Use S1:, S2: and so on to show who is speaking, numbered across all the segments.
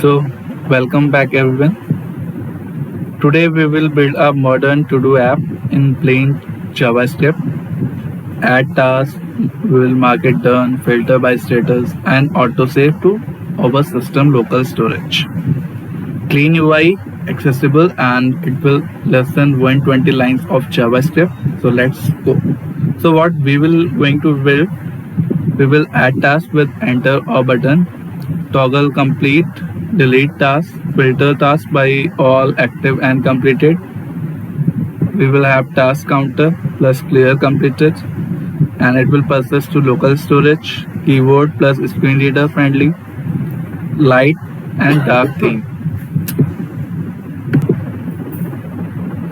S1: So, welcome back everyone. Today we will build a modern to-do app in plain JavaScript. Add tasks, we will mark it done, filter by status, and autosave to our system local storage. Clean UI, accessible, and it will less than 120 lines of JavaScript. So let's go. So what we will going to build, we will add task with enter or button, toggle complete, delete task, filter task by all active and completed. We will have task counter plus clear completed, and it will process to local storage, keyboard plus screen reader friendly, light and dark theme.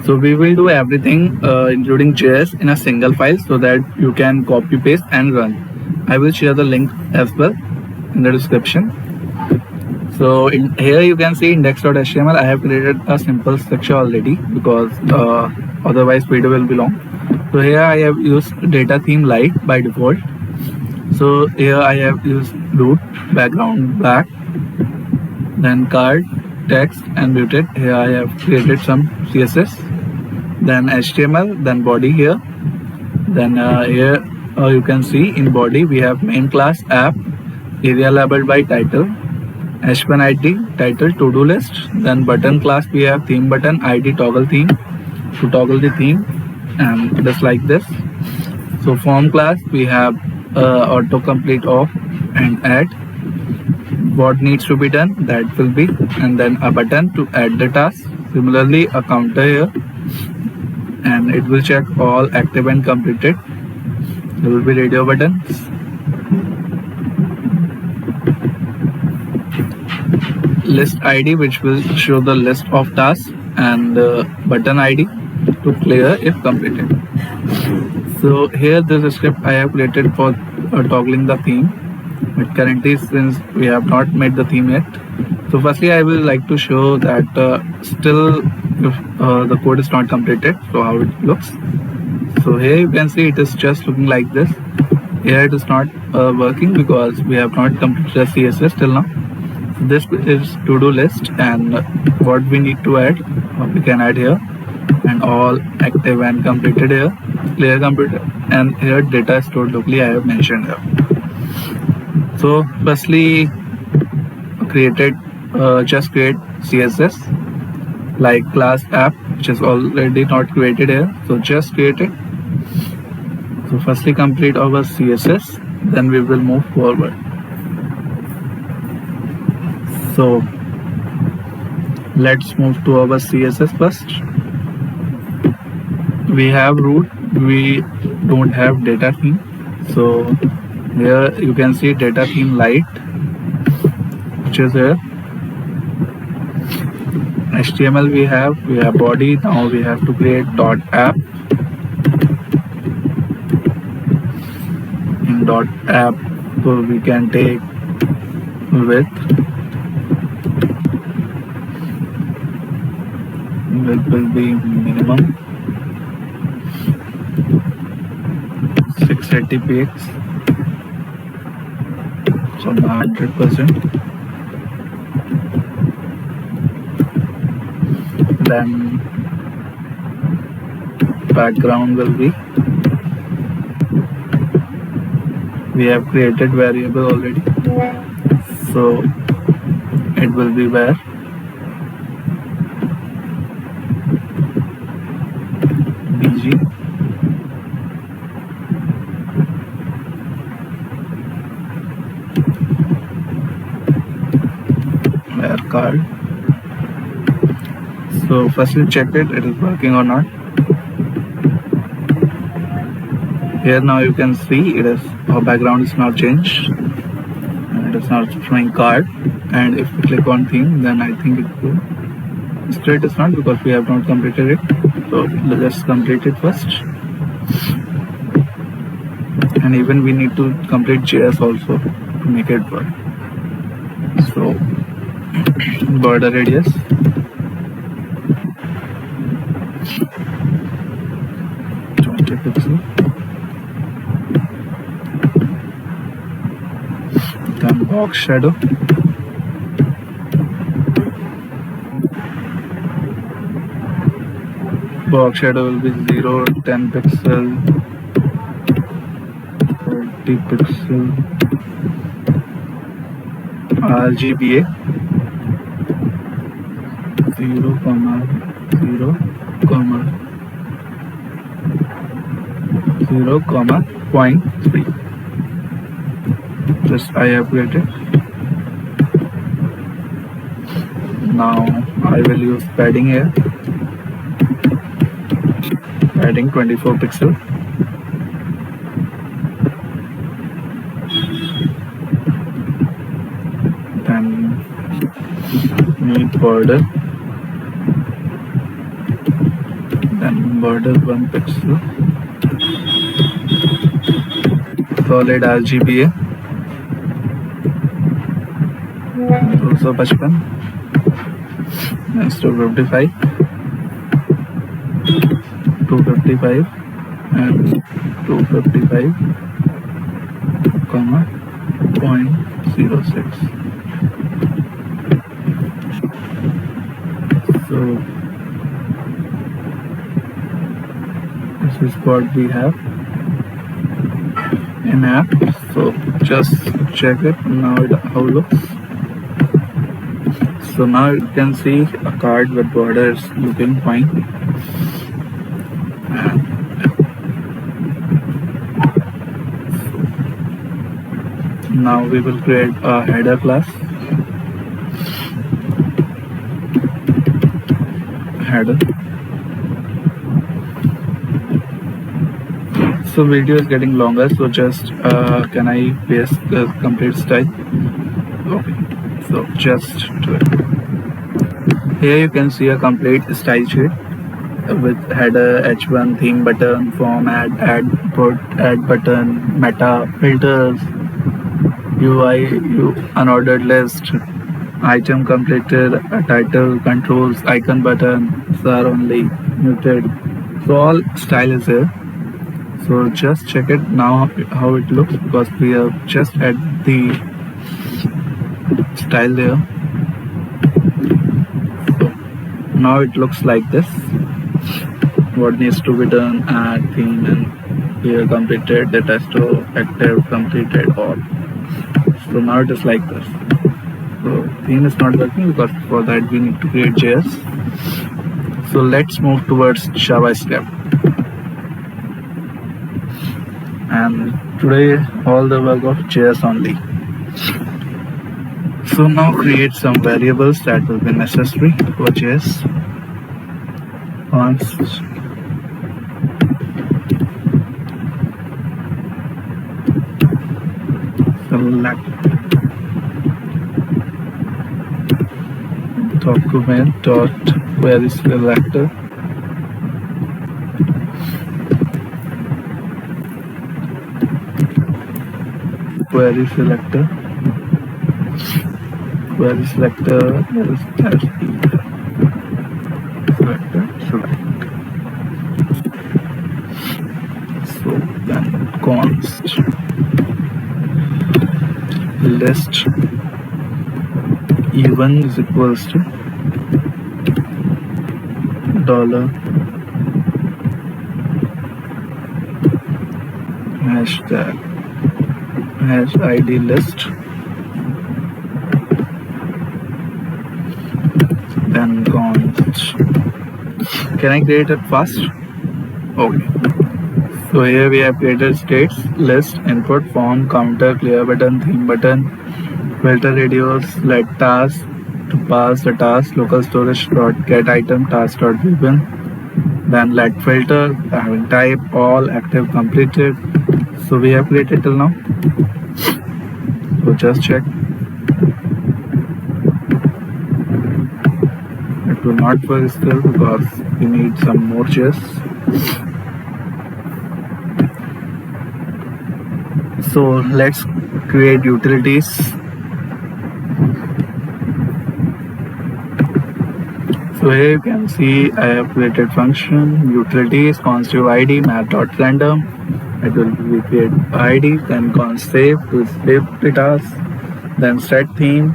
S1: So we will do everything including JS in a single file so that you can copy paste and run. I will share the link as well in the description. So here you can see index.html. I have created a simple structure already because otherwise video will be long. So here I have used data theme light by default. So here I have used root, background black, then card, text and muted. Here I have created some CSS, then HTML, then body here. Then here you can see in body we have main class app, area labeled by title, h1 id, title, to-do list. Then button class we have theme button, id, toggle theme to toggle the theme, and just like this. So form class we have autocomplete off and add what needs to be done, that will be, and then a button to add the task. Similarly a counter here, and it will check all active and completed. There will be radio buttons, list ID which will show the list of tasks, and button ID to clear if completed. So here this script I have created for toggling the theme, but currently since we have not made the theme yet, so firstly I will like to show that still if the code is not completed, so how it looks. So here you can see it is just looking like this. Here it is not working because we have not completed the CSS till now. This is to-do list, and what we need to add, we can add here, and all active and completed here, clear completed, and here data stored locally I have mentioned here. So firstly just create CSS like class app, which is already not created here, so just create it. So firstly complete our CSS, then we will move forward. So let's move to our CSS first. We have root, we don't have data theme. So here you can see data theme light, which is here. HTML we have body. Now we have to create .app. In .app, so we can take width will be minimum 680 px, so 100%. Then background will be, we have created variable already, so it will be where bg where card. So firstly check it is working or not. Here now you can see it is, our background is now changed and it is not showing card, and if we click on theme then I think it will. Still it is not because we have not completed it, so let's complete it first. And even we need to complete JS also to make it work. So border radius, pixel, then box shadow, Box shadow will be 0, 10 pixel, 40 pixel, RGBA 0, 0, 0, 0.3. Just I upgrade it. Now I will use padding here. Padding 24 pixel. Then need border. Then border 1 pixel. Solid RGBA 255. Next 255. 255 and 255, 0.06. So this is what we have in app. So just check it now how it looks. So now you can see a card with borders looking fine. Now we will create a header class. Header. So video is getting longer, so just can I paste the complete style? Okay, so just do it. Here you can see a complete style sheet with header, h1, theme button, form, add button, meta, filters, UI, unordered list, item completed, a title, controls, icon button, are only muted. So all style is here. So just check it now how it looks, because we have just add the style there. So now it looks like this. What needs to be done? Add theme, and here completed, data store, active, completed, all. So now it is like this. So theme is not working because for that we need to create JS. So let's move towards JavaScript. And today all the work of JS only. So now create some variables that will be necessary for JS. Once select document dot query selector, query selector is selector select. So then const list even is equals to dollar hashtag hash id list, then const. Can I create it fast? Okay. So here we have created states, list, input, form, counter, clear button, theme button, filter radius, let task to pass the task, local storage dot get item task dot ribbon, then let filter having type all active completed. So we have created till now. So just check. It will not work still because we need some more JS. So let's create utilities. So here you can see I have created function utilities const id math.random. It will be create id, then const save to save the task, then set theme.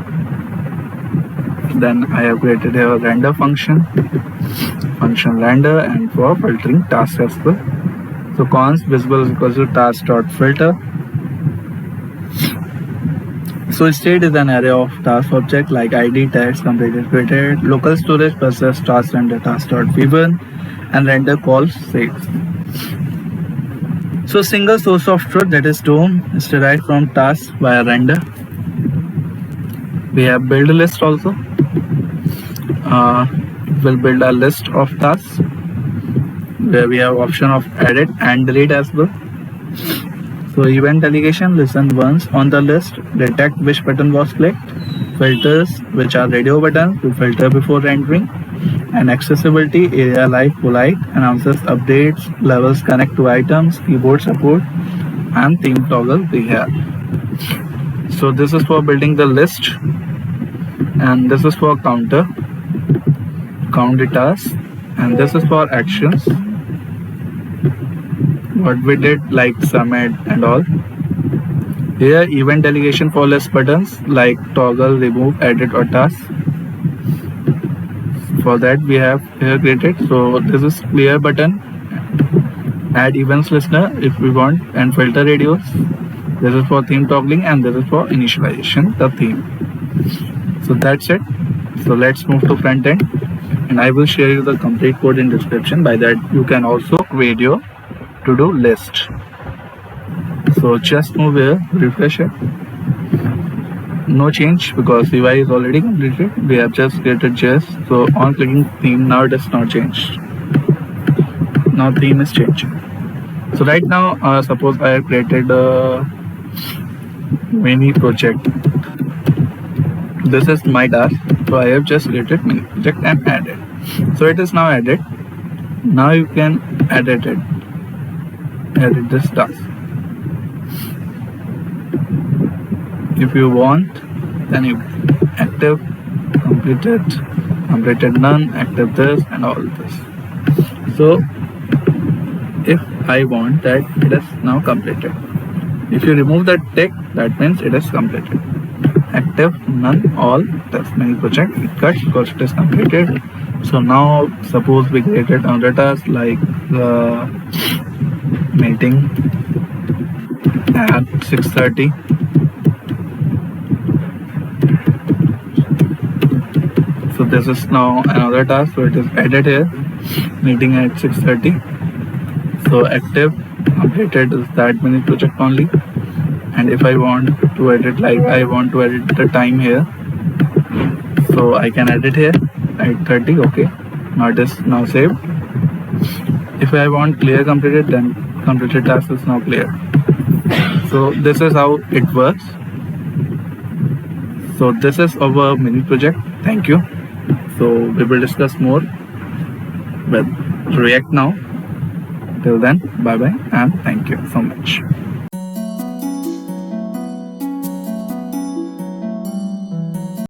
S1: Then I have created a render function function render and for filtering tasks as well. So const visible is equals to task.filter. So state is an array of task object like id, text, completed, created, local storage process task render task.v1 and render calls saves. So single source of truth, that is DOM, is derived from task via render. We have build list also. We'll build a list of tasks where we have option of edit and delete as well. So event delegation, listen once on the list, detect which button was clicked, filters which are radio buttons to filter before rendering, and accessibility, area live, polite, announces updates, levels connect to items, keyboard support, and theme toggle we have. So this is for building the list, and this is for counter, count the tasks, and this is for actions. What we did like submit and all. Here event delegation for list buttons like toggle, remove, edit or task. For that we have here created. So this is clear button, add events listener if we want, and filter radios. This is for theme toggling and this is for initialization the theme. So that's it. So let's move to front end, and I will share you the complete code in description. By that you can also create your to do list. So just move here, refresh it. No change because UI is already completed. We have just created JS. So on clicking theme, now it is not changed. Now theme is changing. So right now, suppose I have created a mini project. This is my task. So I have just created mini project and added. So it is now added. Now you can edit it. Edit this task. If you want, then you active, completed none, active this and all this. So if I want that it is now completed. If you remove that tick, that means it is completed. Active, none, all, this mini project it cuts because it is completed. So now suppose we created another task like the meeting at 6:30. So this is now another task, so it is added here, meeting at 6:30. So active, completed is that mini project only. And if I want to edit, like I want to edit the time here, so I can edit here at 30. Okay, now it is now saved. If I want clear completed, then completed task is now clear. So this is how it works. So this is our mini project. Thank you. So we will discuss more with React now. Till then, bye bye and thank you so much.